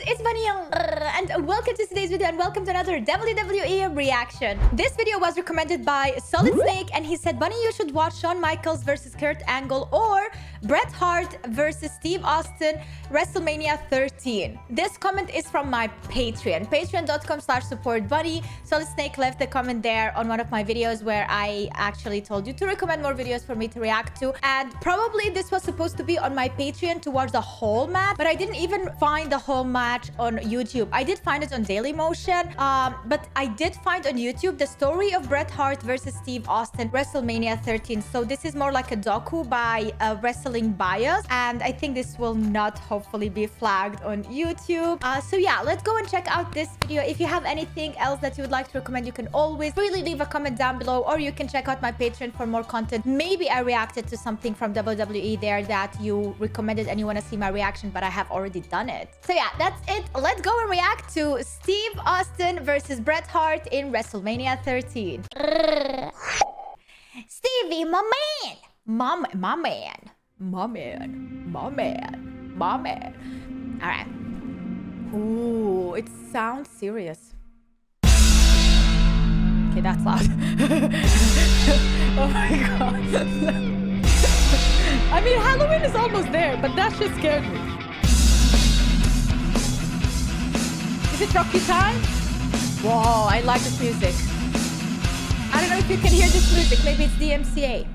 it's Bunnymon, and welcome to today's video and welcome to another WWE reaction. This video was recommended by Solid Snake and he said, Bunny, you should watch Shawn Michaels versus Kurt Angle or Bret Hart versus Steve Austin, WrestleMania 13. This comment is from my Patreon, patreon.com/supportbunny. Solid Snake left the comment there on one of my videos where I actually told you to recommend more videos for me to react to. And probably this was supposed to be on my Patreon to watch the whole match, but I didn't even find the whole match on YouTube. I did find it on Dailymotion, but I did find on YouTube the story of Bret Hart versus Steve Austin, WrestleMania 13. So this is more like a docu by Wrestling Bias, and I think this will not hopefully be flagged on YouTube. So yeah, let's go and check out this video. If you have anything else that you would like to recommend, you can always really leave a comment down below, or you can check out my Patreon for more content. Maybe I reacted to something from WWE there that you recommended and you want to see my reaction, but I have already done it. So yeah, that's it. Let's go and react to Steve Austin versus Bret Hart in WrestleMania 13. Stevie, my man. My man. My man. All right. Ooh, it sounds serious. Okay, that's loud. Oh my god. I mean, Halloween is almost there, but that shit scared me. Is it Rocky time? Whoa, I like this music. I don't know if you can hear this music. Maybe it's DMCA.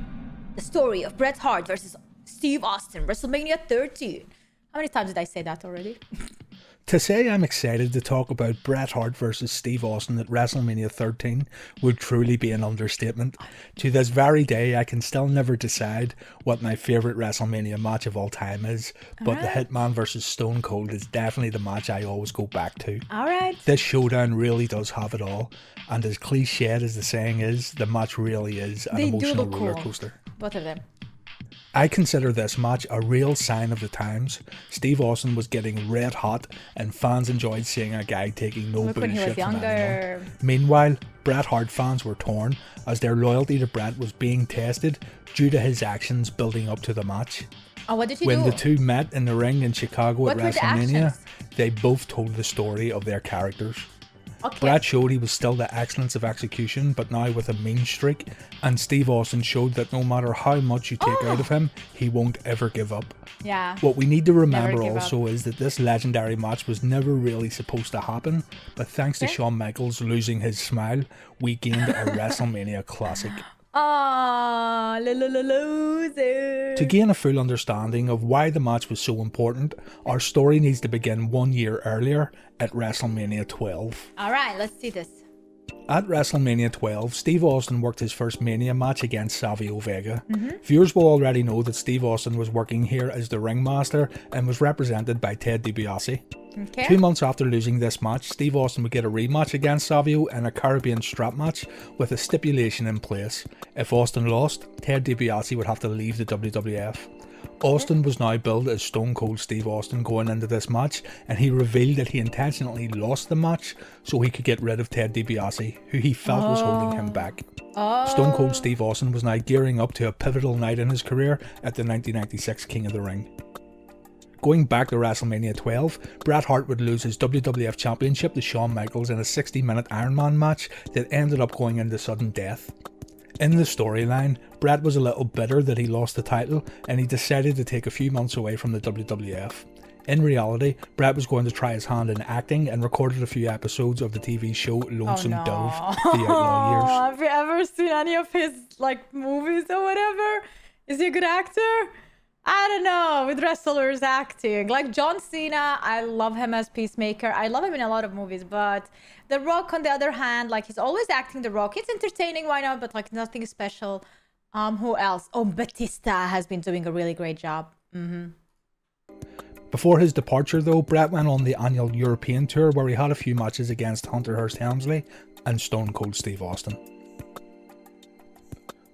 The story of Bret Hart versus Steve Austin, WrestleMania 13. How many times did I say that already? To say I'm excited to talk about Bret Hart versus Steve Austin at WrestleMania 13 would truly be an understatement. To this very day, I can still never decide what my favourite WrestleMania match of all time is, but the Hitman versus Stone Cold is definitely the match I always go back to. Alright. This showdown really does have it all, and as cliched as the saying is, the match really is an emotional roller coaster. Both of them. I consider this match a real sign of the times. Steve Austin was getting red hot and fans enjoyed seeing a guy taking no bullshit from anyone. Meanwhile, Bret Hart fans were torn as their loyalty to Bret was being tested due to his actions building up to the match. Oh, what did you When do? the two met in the ring in Chicago at WrestleMania, they both told the story of their characters. Okay. Bret showed he was still the excellence of execution, but now with a mean streak, and Steve Austin showed that no matter how much you take out of him, he won't ever give up. Yeah. What we need to remember also is that this legendary match was never really supposed to happen, but thanks to Shawn Michaels losing his smile, we gained a WrestleMania classic. Ah, loser. To gain a full understanding of why the match was so important, our story needs to begin 1 year earlier at WrestleMania 12. Alright, let's see this. At WrestleMania 12, Steve Austin worked his first Mania match against Savio Vega. Viewers will already know that Steve Austin was working here as the ringmaster and was represented by Ted DiBiase. Okay. 2 months after losing this match, Steve Austin would get a rematch against Savio in a Caribbean strap match with a stipulation in place. If Austin lost, Ted DiBiase would have to leave the WWF. Austin was now billed as Stone Cold Steve Austin going into this match, and he revealed that he intentionally lost the match so he could get rid of Ted DiBiase, who he felt was holding him back. Stone Cold Steve Austin was now gearing up to a pivotal night in his career at the 1996 King of the Ring. Going back to WrestleMania 12, Bret Hart would lose his WWF Championship to Shawn Michaels in a 60-minute Iron Man match that ended up going into sudden death. In the storyline, Bret was a little bitter that he lost the title and he decided to take a few months away from the WWF. In reality, Bret was going to try his hand in acting and recorded a few episodes of the TV show Lonesome Dove, The Outlaw Years. Have you ever seen any of his movies or whatever? Is he a good actor? I don't know, with wrestlers acting. Like John Cena, I love him as Peacemaker. I love him in a lot of movies, but The Rock, on the other hand, he's always acting The Rock. It's entertaining, why not? But nothing special. Who else? Oh, Batista has been doing a really great job. Before his departure though, Bret went on the annual European tour where he had a few matches against Hunter Hearst Helmsley and Stone Cold Steve Austin.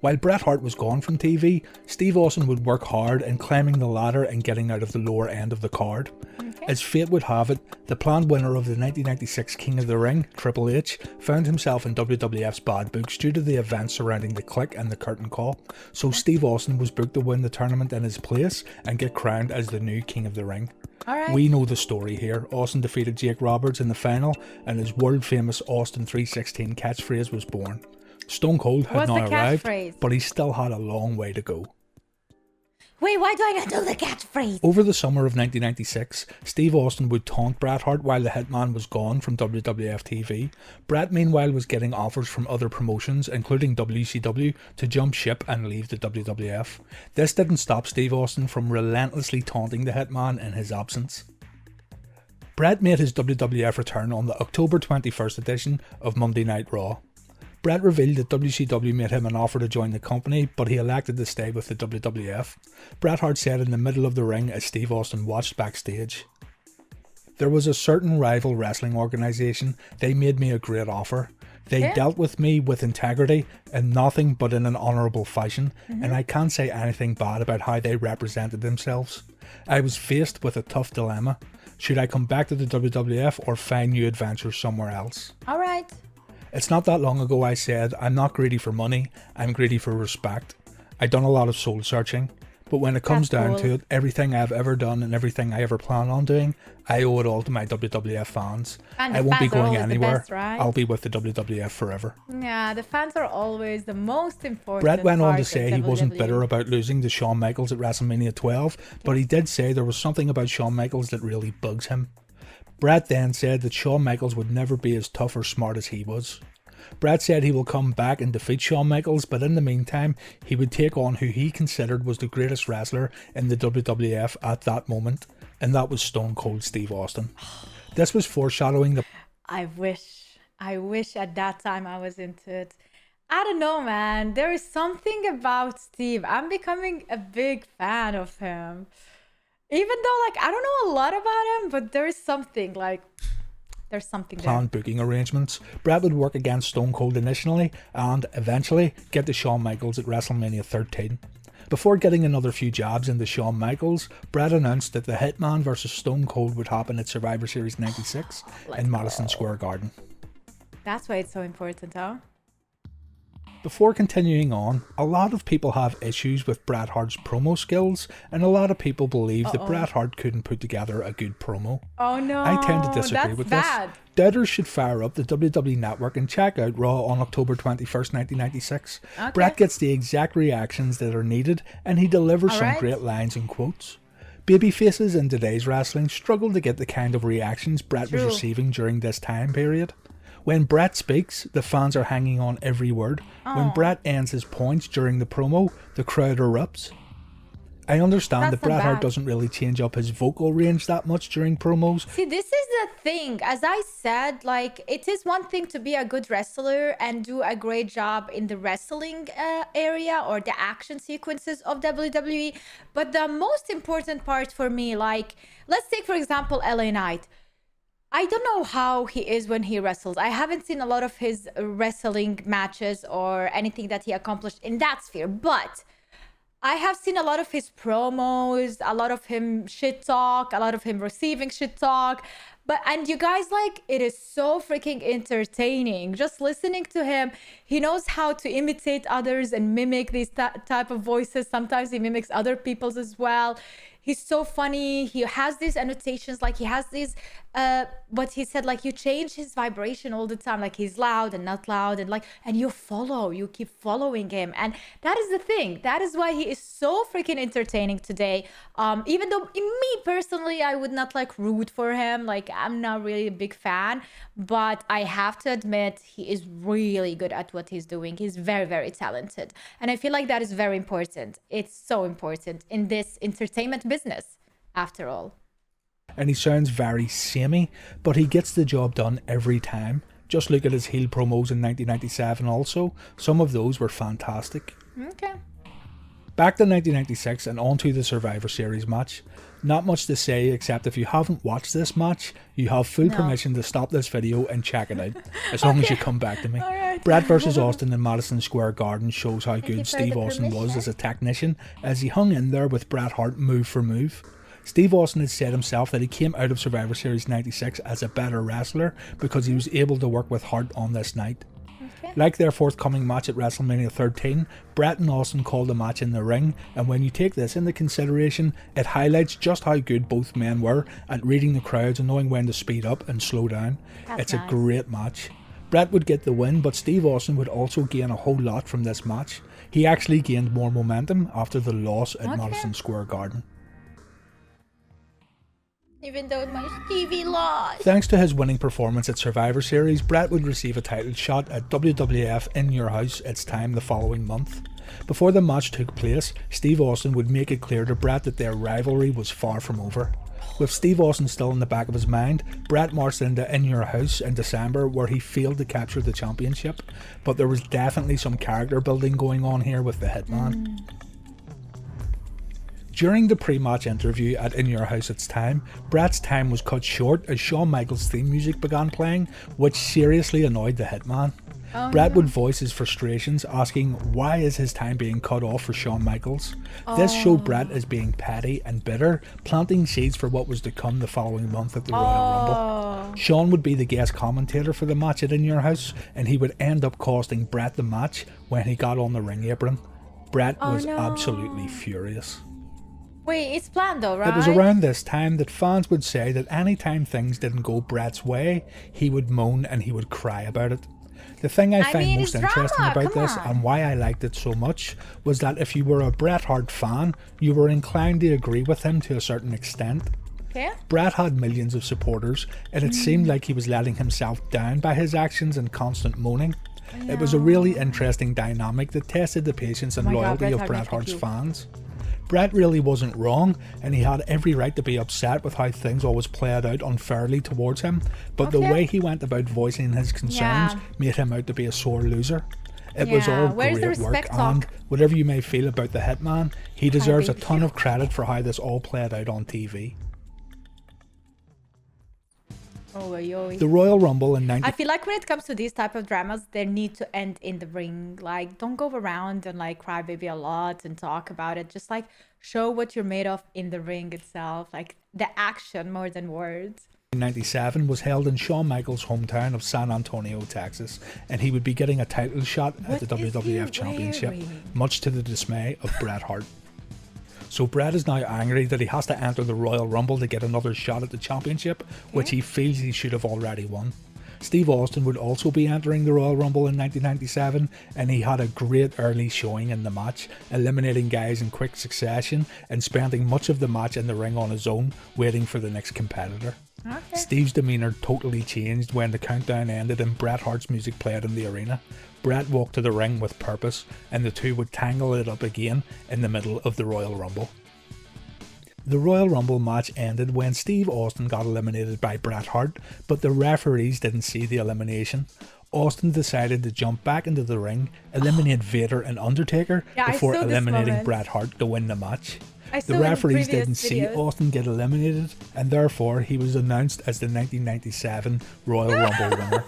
While Bret Hart was gone from TV, Steve Austin would work hard in climbing the ladder and getting out of the lower end of the card. As fate would have it, the planned winner of the 1996 King of the Ring, Triple H, found himself in WWF's bad books due to the events surrounding the Click and the Curtain Call, so Steve Austin was booked to win the tournament in his place and get crowned as the new King of the Ring. We know the story here. Austin defeated Jake Roberts in the final, and his world famous Austin 316 catchphrase was born. Stone Cold had not arrived, but he still had a long way to go. Wait, why do I not know the catchphrase? Over the summer of 1996, Steve Austin would taunt Bret Hart while the Hitman was gone from WWF TV. Bret, meanwhile, was getting offers from other promotions, including WCW, to jump ship and leave the WWF. This didn't stop Steve Austin from relentlessly taunting the Hitman in his absence. Bret made his WWF return on the October 21st edition of Monday Night Raw. Bret revealed that WCW made him an offer to join the company, but he elected to stay with the WWF. Bret Hart said in the middle of the ring as Steve Austin watched backstage, "There was a certain rival wrestling organisation. They made me a great offer. They dealt with me with integrity and nothing but in an honourable fashion, and I can't say anything bad about how they represented themselves. I was faced with a tough dilemma. Should I come back to the WWF or find new adventures somewhere else?" Alright. It's not that long ago I said, I'm not greedy for money, I'm greedy for respect. I've done a lot of soul searching, but when it comes down to it, everything I've ever done and everything I ever plan on doing, I owe it all to my WWF fans. And I won't be going anywhere. Best, right? I'll be with the WWF forever. Yeah, the fans are always the most important. Bret went on to say he wasn't bitter about losing to Shawn Michaels at WrestleMania 12, but he did say there was something about Shawn Michaels that really bugs him. Bret then said that Shawn Michaels would never be as tough or smart as he was. Bret said he will come back and defeat Shawn Michaels, but in the meantime, he would take on who he considered was the greatest wrestler in the WWF at that moment, and that was Stone Cold Steve Austin. This was foreshadowing the... I wish at that time I was into it. I don't know, man. There is something about Steve. I'm becoming a big fan of him. Even though, like, I don't know a lot about him, but there is something, like, there's something there. Planned booking arrangements. Bret would work against Stone Cold initially, and eventually get to Shawn Michaels at WrestleMania 13. Before getting another few jabs into Shawn Michaels, Bret announced that the Hitman vs Stone Cold would happen at Survivor Series 96 in Madison Square Garden. That's why it's so important, huh? Before continuing on, a lot of people have issues with Bret Hart's promo skills, and a lot of people believe that Bret Hart couldn't put together a good promo. Oh no, I tend to disagree with this. Doubters should fire up the WWE Network and check out Raw on October 21st, 1996. Okay. Bret gets the exact reactions that are needed, and he delivers some great lines and quotes. Babyfaces in today's wrestling struggle to get the kind of reactions Bret was receiving during this time period. When Bret speaks, the fans are hanging on every word. When Bret ends his points during the promo, the crowd erupts. I understand that Bret Hart doesn't really change up his vocal range that much during promos. See, this is the thing. As I said, like, it is one thing to be a good wrestler and do a great job in the wrestling area or the action sequences of WWE. But the most important part for me, like, let's take, for example, LA Knight. I don't know how he is when he wrestles. I haven't seen a lot of his wrestling matches or anything that he accomplished in that sphere. But I have seen a lot of his promos, a lot of him shit talk, a lot of him receiving shit talk. And you guys, like, it is so freaking entertaining. Just listening to him, he knows how to imitate others and mimic these type of voices. Sometimes he mimics other people's as well. He's so funny. He has these annotations, like he has these, what he said, like you change his vibration all the time. Like he's loud and not loud and like, and you keep following him. And that is the thing. That is why he is so freaking entertaining today. Even though me personally, I would not like root for him. Like I'm not really a big fan, but I have to admit he is really good at what he's doing. He's very, very talented. And I feel like that is very important. It's so important in this entertainment business, after all. And he sounds very samey, but he gets the job done every time. Just look at his heel promos in 1997 also. Some of those were fantastic. Okay. Back to 1996 and on to the Survivor Series match. Not much to say except if you haven't watched this match, you have full permission to stop this video and check it out. As long as you come back to me. Right. Bret vs Austin in Madison Square Garden shows how good Steve Austin was as a technician as he hung in there with Bret Hart move for move. Steve Austin had said himself that he came out of Survivor Series 96 as a better wrestler because he was able to work with Hart on this night. Okay. Like their forthcoming match at WrestleMania 13, Bret and Austin called the match in the ring, and when you take this into consideration, it highlights just how good both men were at reading the crowds and knowing when to speed up and slow down. It's nice. a great match. Bret would get the win, but Steve Austin would also gain a whole lot from this match. He actually gained more momentum after the loss at Madison Square Garden. Even though my Stevie lost. Thanks to his winning performance at Survivor Series, Bret would receive a title shot at WWF In Your House It's Time the following month. Before the match took place, Steve Austin would make it clear to Bret that their rivalry was far from over. With Steve Austin still in the back of his mind, Bret marched into In Your House in December where he failed to capture the championship, but there was definitely some character building going on here with the Hitman. During the pre-match interview at In Your House It's Time, Bret's time was cut short as Shawn Michaels' theme music began playing, which seriously annoyed the Hitman. Bret would voice his frustrations, asking why is his time being cut off for Shawn Michaels. This showed Bret as being petty and bitter, planting seeds for what was to come the following month at the Royal Rumble. Shawn would be the guest commentator for the match at In Your House, and he would end up costing Bret the match when he got on the ring apron. Bret was absolutely furious. Wait, it's planned though, right? It was around this time that fans would say that anytime things didn't go Bret's way, he would moan and he would cry about it. The thing I find most interesting about this and why I liked it so much was that if you were a Bret Hart fan, you were inclined to agree with him to a certain extent. Okay. Bret had millions of supporters, and it seemed like he was letting himself down by his actions and constant moaning. It was a really interesting dynamic that tested the patience and loyalty of Bret Hart's fans. Bret really wasn't wrong, and he had every right to be upset with how things always played out unfairly towards him, but the way he went about voicing his concerns made him out to be a sore loser. It was all great work, and whatever you may feel about the Hitman, he deserves a ton of credit for how this all played out on TV. The Royal Rumble in 90... I feel like when it comes to these type of dramas, they need to end in the ring. Like, don't go around and like cry baby a lot and talk about it. Just like show what you're made of in the ring itself. Like the action more than words. 1997 was held in Shawn Michaels' hometown of San Antonio, Texas, and he would be getting a title shot at the WWF Championship, much to the dismay of Bret Hart. So Bret is now angry that he has to enter the Royal Rumble to get another shot at the championship, which he feels he should have already won. Steve Austin would also be entering the Royal Rumble in 1997, and he had a great early showing in the match, eliminating guys in quick succession and spending much of the match in the ring on his own, waiting for the next competitor. Steve's demeanour totally changed when the countdown ended and Bret Hart's music played in the arena. Bret walked to the ring with purpose, and the two would tangle it up again in the middle of the Royal Rumble. The Royal Rumble match ended when Steve Austin got eliminated by Bret Hart, but the referees didn't see the elimination. Austin decided to jump back into the ring, eliminate Vader and Undertaker before eliminating Bret Hart to win the match. The referees didn't see Austin get eliminated, and therefore he was announced as the 1997 Royal Rumble winner.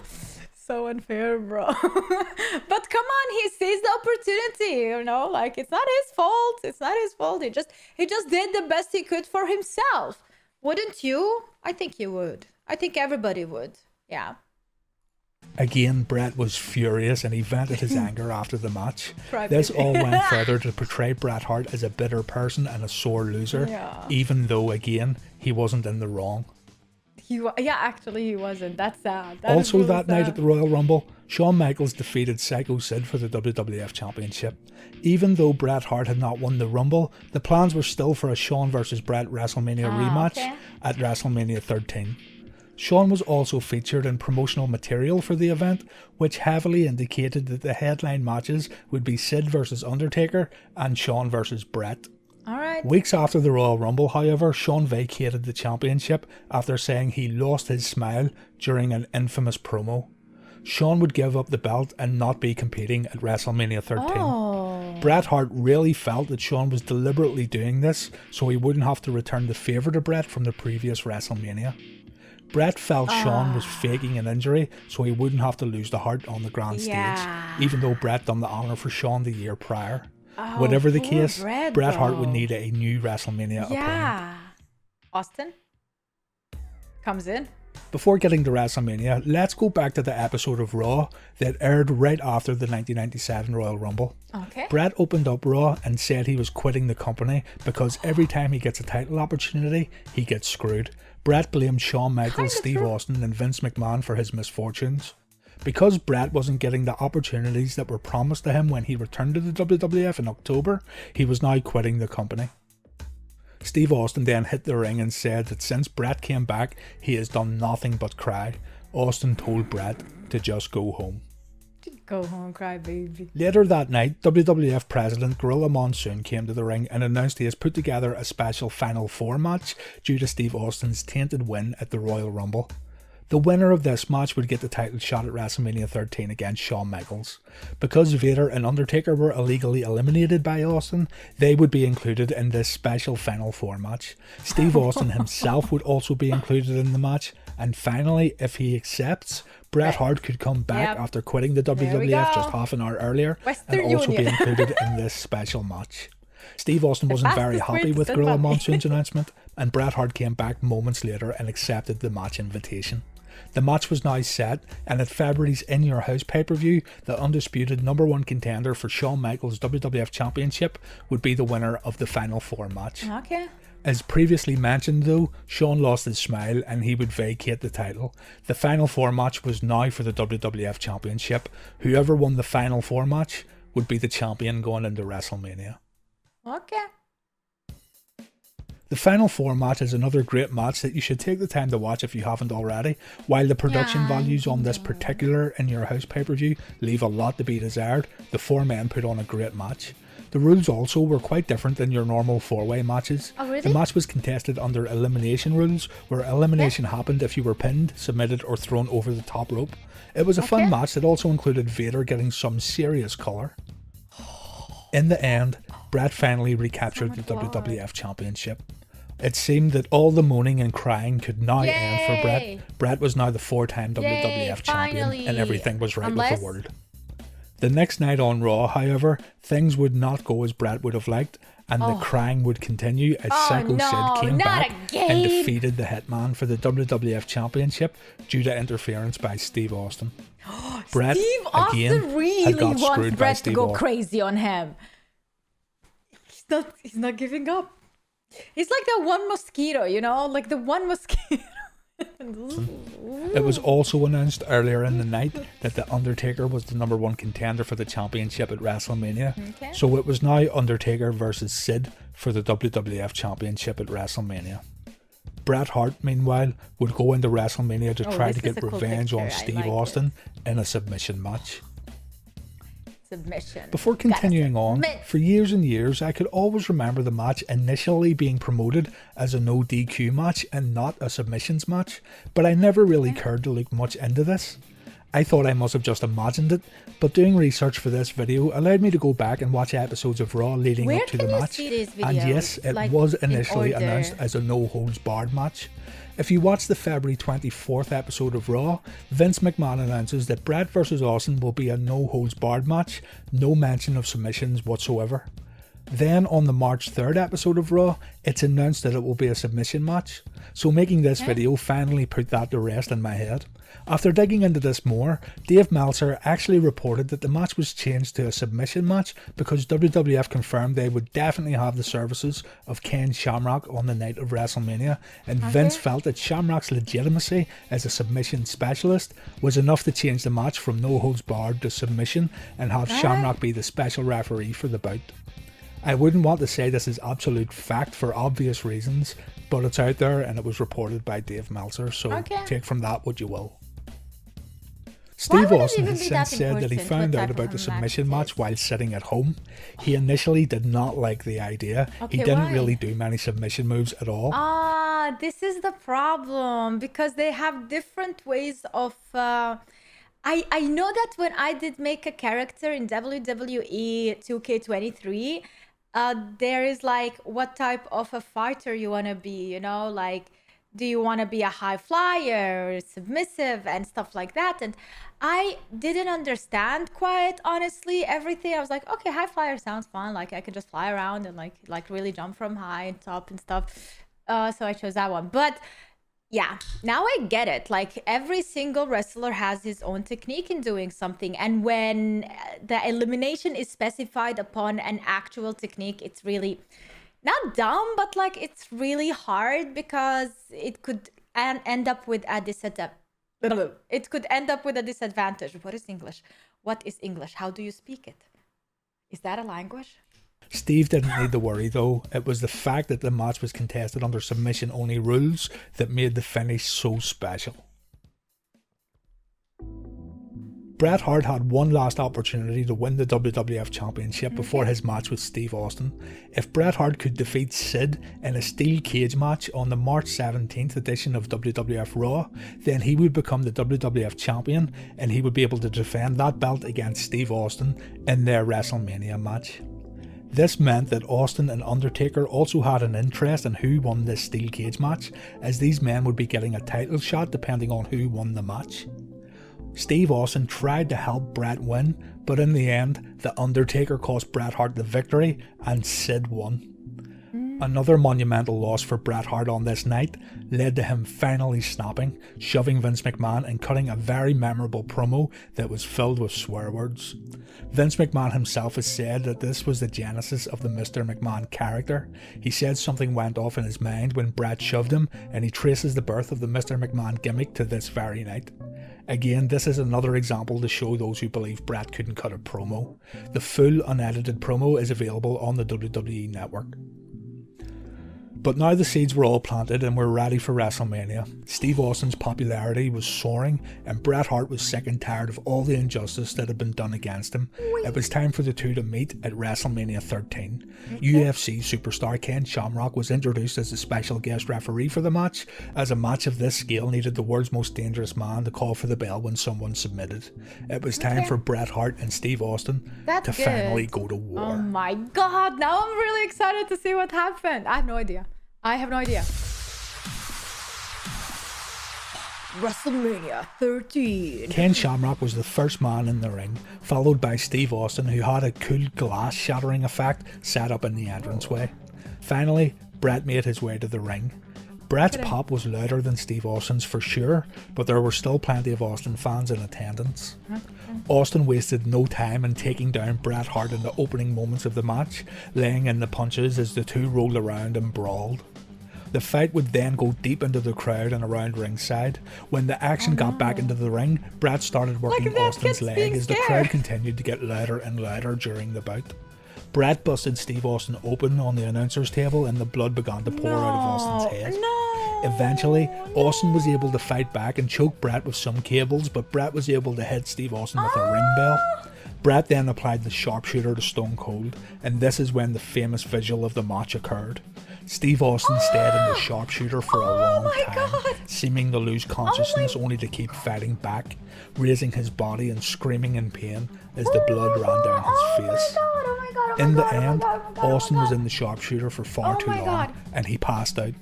So unfair, bro. But come on, he seized the opportunity, you know, like it's not his fault. It's not his fault. He just did the best he could for himself. Wouldn't you? I think you would. I think everybody would. Yeah. Again, Bret was furious and he vented his anger after the match. This all went further to portray Bret Hart as a bitter person and a sore loser, even though, again, he wasn't in the wrong. Actually he wasn't. That's sad. Also that night at the Royal Rumble, Shawn Michaels defeated Psycho Sid for the WWF Championship. Even though Bret Hart had not won the Rumble, the plans were still for a Shawn vs Bret WrestleMania rematch at WrestleMania 13. Shawn was also featured in promotional material for the event, which heavily indicated that the headline matches would be Sid vs Undertaker and Shawn vs Bret. Weeks after the Royal Rumble, however, Shawn vacated the championship after saying he lost his smile during an infamous promo. Shawn would give up the belt and not be competing at WrestleMania 13. Bret Hart really felt that Shawn was deliberately doing this so he wouldn't have to return the favour to Bret from the previous WrestleMania. Bret felt Shawn was faking an injury so he wouldn't have to lose the Hart on the grand stage, even though Bret done the honour for Shawn the year prior. Whatever the case, Bret Hart would need a new WrestleMania opponent. Austin comes in. Before getting to WrestleMania, let's go back to the episode of Raw that aired right after the 1997 Royal Rumble. Okay. Bret opened up Raw and said he was quitting the company because every time he gets a title opportunity, he gets screwed. Bret blamed Shawn Michaels, Steve Austin and Vince McMahon for his misfortunes. Because Bret wasn't getting the opportunities that were promised to him when he returned to the WWF in October, he was now quitting the company. Steve Austin then hit the ring and said that since Bret came back, he has done nothing but cry. Austin told Bret to just go home. Go home, cry baby. Later that night, WWF President Gorilla Monsoon came to the ring and announced he has put together a special Final Four match due to Steve Austin's tainted win at the Royal Rumble. The winner of this match would get the title shot at WrestleMania 13 against Shawn Michaels. Because Vader and Undertaker were illegally eliminated by Austin, they would be included in this special Final Four match. Steve Austin himself would also be included in the match, and finally, if he accepts, Bret Hart could come back after quitting the WWF just half an hour earlier and also be included in this special match. Steve Austin wasn't very happy with Gorilla Monsoon's announcement, and Bret Hart came back moments later and accepted the match invitation. The match was now set, and at February's In Your House pay-per-view, the undisputed #1 contender for Shawn Michaels' WWF Championship would be the winner of the Final Four match. Okay. As previously mentioned though, Shawn lost his smile and he would vacate the title. The Final Four match was now for the WWF Championship. Whoever won the Final Four match would be the champion going into WrestleMania. Okay. The Final Four match is another great match that you should take the time to watch if you haven't already. While the production values on this particular In Your House pay-per-view leave a lot to be desired, the four men put on a great match. The rules also were quite different than your normal four-way matches. Oh, really? The match was contested under elimination rules, where elimination happened if you were pinned, submitted or thrown over the top rope. It was a fun match that also included Vader getting some serious colour. In the end, Bret finally recaptured the WWF Championship. It seemed that all the moaning and crying could now end for Bret. Bret was now the four-time WWF champion, and everything was right with the world. The next night on Raw, however, things would not go as Bret would have liked, and the crying would continue as Psycho Sid came back and defeated the Hitman for the WWF Championship due to interference by Steve Austin. Bret, Steve again, Austin really had got wants screwed by Bret to Steve go Austin. crazy on him. He's not giving up. He's like that one mosquito, you know, like the one mosquito. It was also announced earlier in the night that The Undertaker was the #1 contender for the championship at WrestleMania. So it was now Undertaker versus Sid for the WWF Championship at WrestleMania. Bret Hart, meanwhile, would go into WrestleMania to try to get revenge on Steve Austin in a submission match. Submission. Before continuing on, for years and years, I could always remember the match initially being promoted as a no DQ match and not a submissions match, but I never really cared to look much into this. I thought I must have just imagined it, but doing research for this video allowed me to go back and watch episodes of Raw leading up to the match, and yes, it was initially announced as a no-holds-barred match. If you watch the February 24th episode of Raw, Vince McMahon announces that Bret vs Austin will be a no-holds-barred match, no mention of submissions whatsoever. Then on the March 3rd episode of Raw, it's announced that it will be a submission match, so making this video finally put that to rest in my head. After digging into this more, Dave Meltzer actually reported that the match was changed to a submission match because WWF confirmed they would definitely have the services of Ken Shamrock on the night of WrestleMania, and Vince felt that Shamrock's legitimacy as a submission specialist was enough to change the match from no holds barred to submission and have Shamrock be the special referee for the bout. I wouldn't want to say this is absolute fact for obvious reasons, but it's out there and it was reported by Dave Meltzer, so take from that what you will. Steve Austin has since said that he found out about the submission match while sitting at home. He initially did not like the idea. He didn't really do many submission moves at all. This is the problem, because they have different ways of... I know that when I did make a character in WWE 2K23, there is like what type of a fighter you want to be, you know, like do you want to be a high flyer, submissive and stuff like that. And I didn't understand, quite honestly, everything. I was like, okay, high flyer sounds fun, like I can just fly around and like really jump from high and top and stuff. So I chose that one. But yeah, now I get it. Like every single wrestler has his own technique in doing something. And when the elimination is specified upon an actual technique, it's really not dumb, but like it's really hard because it could end up with a disadvantage. It could end up with a disadvantage. What is English? What is English? How do you speak it? Is that a language? Steve didn't need to worry though. It was the fact that the match was contested under submission only rules that made the finish so special. Bret Hart had one last opportunity to win the WWF Championship before his match with Steve Austin. If Bret Hart could defeat Sid in a steel cage match on the March 17th edition of WWF Raw, then he would become the WWF Champion and he would be able to defend that belt against Steve Austin in their WrestleMania match. This meant that Austin and Undertaker also had an interest in who won this steel cage match, as these men would be getting a title shot depending on who won the match. Steve Austin tried to help Bret win, but in the end, The Undertaker cost Bret Hart the victory and Sid won. Another monumental loss for Bret Hart on this night led to him finally snapping, shoving Vince McMahon and cutting a very memorable promo that was filled with swear words. Vince McMahon himself has said that this was the genesis of the Mr. McMahon character. He said something went off in his mind when Bret shoved him, and he traces the birth of the Mr. McMahon gimmick to this very night. Again, this is another example to show those who believe Bret couldn't cut a promo. The full unedited promo is available on the WWE Network. But now the seeds were all planted and we're ready for WrestleMania. Steve Austin's popularity was soaring and Bret Hart was sick and tired of all the injustice that had been done against him. It was time for the two to meet at WrestleMania 13. UFC superstar Ken Shamrock was introduced as a special guest referee for the match, as a match of this scale needed the world's most dangerous man to call for the bell when someone submitted. It was time for Bret Hart and Steve Austin to finally go to war. Oh my god, now I'm really excited to see what happened. I have no idea. WrestleMania 13. Ken Shamrock was the first man in the ring, followed by Steve Austin, who had a cool glass shattering effect set up in the entranceway. Finally, Bret made his way to the ring. Bret's pop was louder than Steve Austin's for sure, but there were still plenty of Austin fans in attendance. Austin wasted no time in taking down Bret Hart in the opening moments of the match, laying in the punches as the two rolled around and brawled. The fight would then go deep into the crowd and around ringside. When the action got back into the ring, Bret started working Austin's leg as the crowd continued to get louder and louder during the bout. Bret busted Steve Austin open on the announcer's table and the blood began to pour out of Austin's head. Eventually, Austin was able to fight back and choke Bret with some cables, but Bret was able to hit Steve Austin with a ring bell. Bret then applied the sharpshooter to Stone Cold, and this is when the famous visual of the match occurred. Steve Austin stayed in the sharpshooter for a long time, seeming to lose consciousness only to keep fighting back, raising his body and screaming in pain as the blood ran down his face. In the end, Austin was in the sharpshooter for far too long, and he passed out.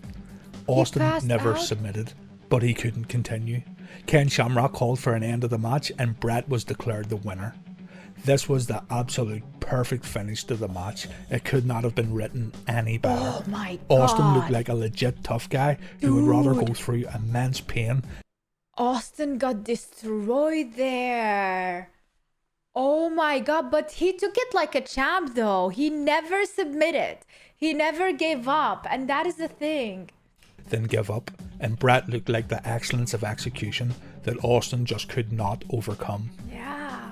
Austin never submitted, but he couldn't continue. Ken Shamrock called for an end to the match, and Bret was declared the winner. This was the absolute perfect finish to the match. It could not have been written any better. Oh my god. Austin looked like a legit tough guy who would rather go through immense pain. Austin got destroyed there. Oh my god, but he took it like a champ though. He never submitted. He never gave up, and that is the thing. Then give up, and Bret looked like the excellence of execution that Austin just could not overcome. Yeah.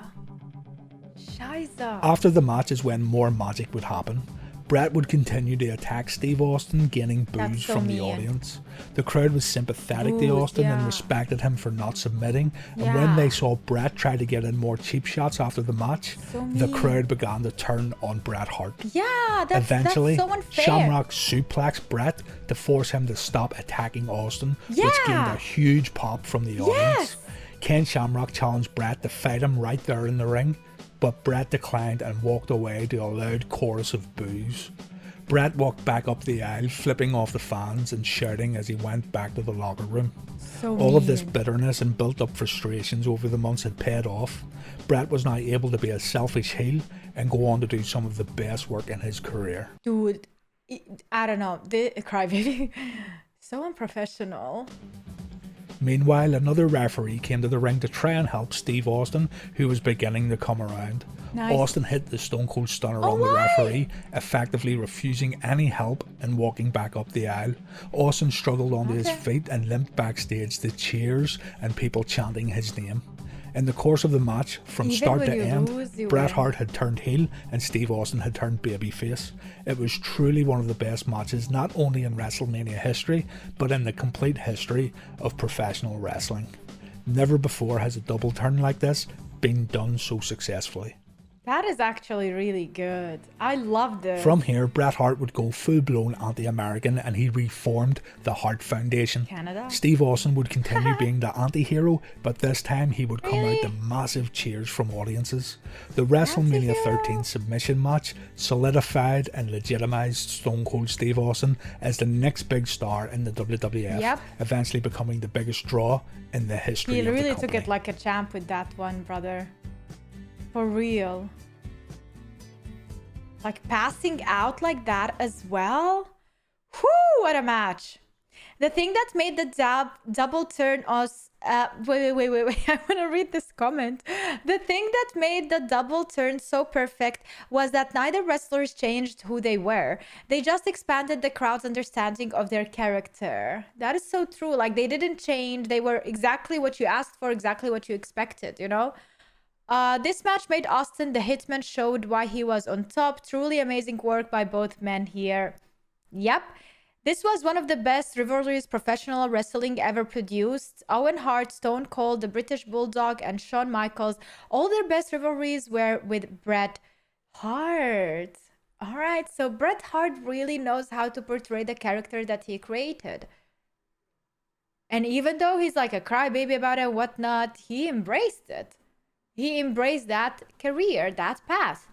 Scheiße. After the match is when more magic would happen. Bret would continue to attack Steve Austin, gaining boos from the audience. The crowd was sympathetic to Austin and respected him for not submitting, and when they saw Bret try to get in more cheap shots after the match, the crowd began to turn on Bret Hart. Yeah, Eventually, that's so unfair. Shamrock suplexed Bret to force him to stop attacking Austin, which gained a huge pop from the audience. Ken Shamrock challenged Bret to fight him right there in the ring, but Bret declined and walked away to a loud chorus of boos. Bret walked back up the aisle, flipping off the fans and shouting as he went back to the locker room. All of this bitterness and built-up frustrations over the months had paid off. Bret was now able to be a selfish heel and go on to do some of the best work in his career. Dude, I don't know, the crybaby. So unprofessional. Meanwhile, another referee came to the ring to try and help Steve Austin, who was beginning to come around. Nice. Austin hit the Stone Cold Stunner Oh, on the why? referee, effectively refusing any help and walking back up the aisle. Austin struggled onto his feet and limped backstage to cheers and people chanting his name. In the course of the match, from Even start when to you end, lose, you Bret win. Hart had turned heel and Steve Austin had turned babyface. It was truly one of the best matches not only in WrestleMania history, but in the complete history of professional wrestling. Never before has a double turn like this been done so successfully. That is actually really good. I loved it. From here, Bret Hart would go full-blown anti-American and he reformed the Hart Foundation. Canada. Steve Austin would continue being the anti-hero, but this time he would come out Really? to massive cheers from audiences. The WrestleMania Anti-hero? 13 submission match solidified and legitimized Stone Cold Steve Austin as the next big star in the WWF, Yep. eventually becoming the biggest draw in the history He of the really company. took it like a champ with that one, brother. For real. Like passing out like that as well. Whoo, what a match. The thing that made the double turn us... wait. I want to read this comment. The thing that made the double turn so perfect was that neither wrestlers changed who they were. They just expanded the crowd's understanding of their character. That is so true. Like, they didn't change. They were exactly what you asked for, exactly what you expected, you know? This match made Austin the Hitman, showed why he was on top. Truly amazing work by both men here. Yep. This was one of the best rivalries professional wrestling ever produced. Owen Hart, Stone Cold, the British Bulldog, and Shawn Michaels, all their best rivalries were with Bret Hart. All right, so Bret Hart really knows how to portray the character that he created. And even though he's like a crybaby about it and whatnot, he embraced it. He embraced that career, that path.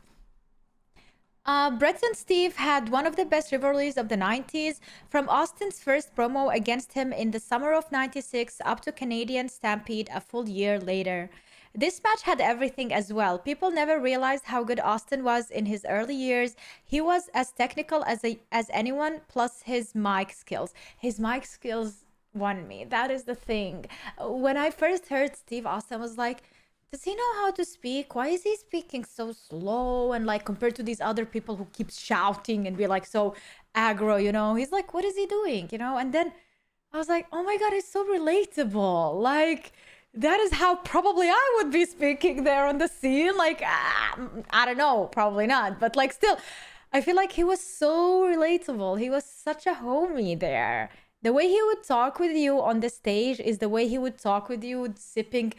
Bret and Steve had one of the best rivalries of the 90s, from Austin's first promo against him in the summer of 96 up to Canadian Stampede a full year later. This match had everything as well. People never realized how good Austin was in his early years. He was as technical as anyone, plus his mic skills. His mic skills won me. That is the thing. When I first heard Steve Austin, I was like, does he know how to speak? Why is he speaking so slow? And like compared to these other people who keep shouting and be like so aggro, you know? He's like, what is he doing? You know? And then I was like, oh my God, it's so relatable. Like, that is how probably I would be speaking there on the scene. Like, I don't know, probably not. But like still, I feel like he was so relatable. He was such a homie there. The way he would talk with you on the stage is the way he would talk with you sipping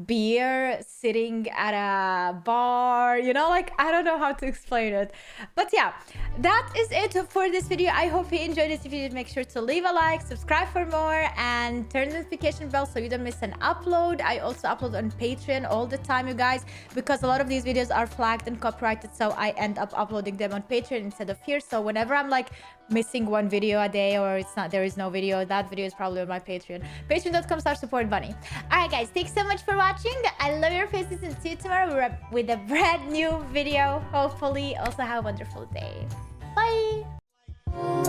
beer, sitting at a bar, you know, like I don't know how to explain it. But yeah, that is it for this video. I hope you enjoyed it. If you did, make sure to leave a like, subscribe for more, and turn the notification bell so you don't miss an upload. I also upload on Patreon all the time, you guys, because a lot of these videos are flagged and copyrighted, so I end up uploading them on Patreon instead of here. So whenever I'm like missing one video a day, or there is no video, that video is probably on my Patreon. Patreon.com/supportbunny. All right, guys, thanks so much for watching. I love your faces, and see you tomorrow with a brand new video. Hopefully, also have a wonderful day. Bye.